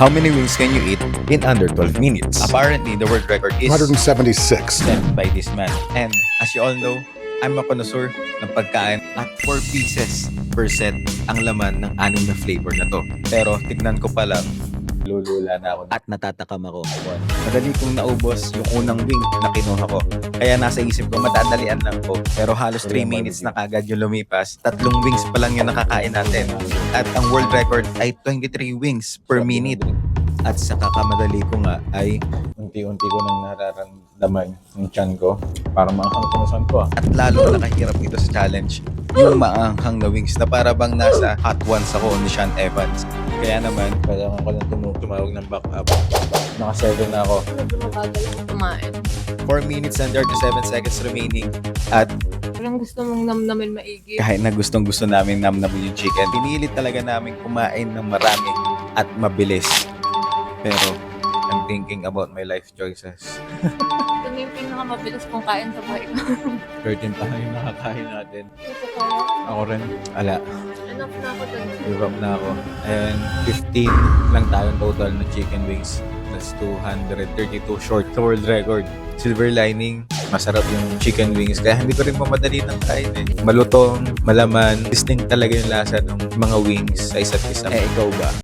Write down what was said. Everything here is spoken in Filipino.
How many wings can you eat in under 12 minutes? Apparently, the world record is 176. set by this man. And as you all know, I'm a connoisseur ng pagkain at 4 pieces per set ang laman ng 6 na flavor na to. Pero tignan ko pa lang, lulula na ako at natatakam ako. Madali kong naubos yung unang wing na kinuha ko. Kaya nasa isip ko, madadalian lang ko. Pero halos 3 minutes na kagad yung lumipas. 3 wings pa lang yung nakakain natin. At ang world record ay 23 wings per minute. At sa kakamadali ko nga ay unti-unti ko nang nararamdaman yung tiyan ko para maanghang ko. At lalo nakahirap ito sa challenge yung maanghang na wings na para bang nasa hot ones ako ni Sean Evans. Kaya naman, kailangan ko lang tumawag ng backup. Naka 7 na ako. Kumain. 4 minutes and 37 seconds remaining. At Parang gusto mong namnamin maigi. kahit na gustong-gusto namin namnamin yung chicken, pinilit talaga namin kumain ng marami at mabilis. Pero, I'm thinking about my life choices. Ito na yung pinakamabilis kong kain sa buhay ko. 13 pa yung nakakain natin. Ito kaya. Ako rin, ala, Enough na ako dun. give up na ako. And 15 lang tayong total na chicken wings. That's 232 short sa world record. Silver lining, masarap yung chicken wings. Kaya hindi ko rin mamadali ng kain eh. Malutong, malaman, distinct talaga yung lasa ng mga wings sa isa't isa. Eh, ikaw ba?